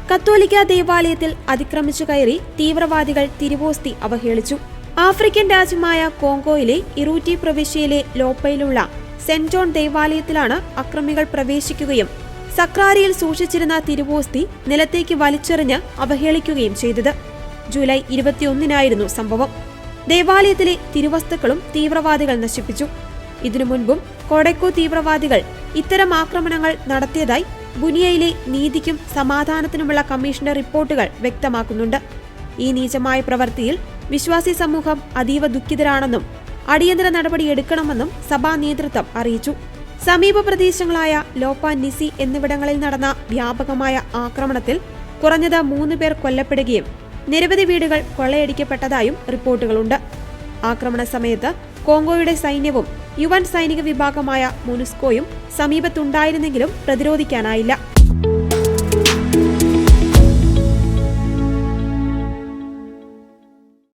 കത്തോലിക്ക ദേവാലയത്തിൽ അതിക്രമിച്ചു കയറി തീവ്രവാദികൾ തിരുവോസ്തി അവഹേളിച്ചു. ആഫ്രിക്കൻ രാജ്യമായ കോങ്കോയിലെ ഇറൂറ്റി പ്രവിശ്യയിലെ ലോപ്പയിലുള്ള സെന്റ് ജോൺ ദേവാലയത്തിലാണ് അക്രമികൾ പ്രവേശിക്കുകയും സക്രാരിയിൽ സൂക്ഷിച്ചിരുന്ന തിരുവോസ്തി നിലത്തേക്ക് വലിച്ചെറിഞ്ഞ് അവഹേളിക്കുകയും ചെയ്തത്. ജൂലൈ 21-നായിരുന്നു സംഭവം. ദേവാലയത്തിലെ തിരുവസ്തുക്കളും തീവ്രവാദികൾ നശിപ്പിച്ചു. ഇതിനു മുൻപും കൊഡെക്കോ തീവ്രവാദികൾ ഇത്തരം ആക്രമണങ്ങൾ നടത്തിയതായി ബുനിയയിലെ നീതിക്കും സമാധാനത്തിനുമുള്ള കമ്മീഷന്റെ റിപ്പോർട്ടുകൾ വ്യക്തമാക്കുന്നുണ്ട്. ഈ നീചമായ പ്രവൃത്തിയിൽ വിശ്വാസി സമൂഹം അതീവ ദുഃഖിതരാണെന്നും അടിയന്തര നടപടി എടുക്കണമെന്നും സഭാ നേതൃത്വം അറിയിച്ചു. സമീപ പ്രദേശങ്ങളായ ലോപ്പ, നിസി എന്നിവിടങ്ങളിൽ നടന്ന വ്യാപകമായ ആക്രമണത്തിൽ കുറഞ്ഞത് 3 പേർ കൊല്ലപ്പെടുകയും നിരവധി വീടുകൾ കൊള്ളയടിക്കപ്പെട്ടതായും റിപ്പോർട്ടുകളുണ്ട്. ആക്രമണ സമയത്ത് കോങ്കോയുടെ സൈന്യവും UN സൈനിക വിഭാഗമായ മോനുസ്കോയും സമീപത്തുണ്ടായിരുന്നെങ്കിലും പ്രതിരോധിക്കാനായില്ല.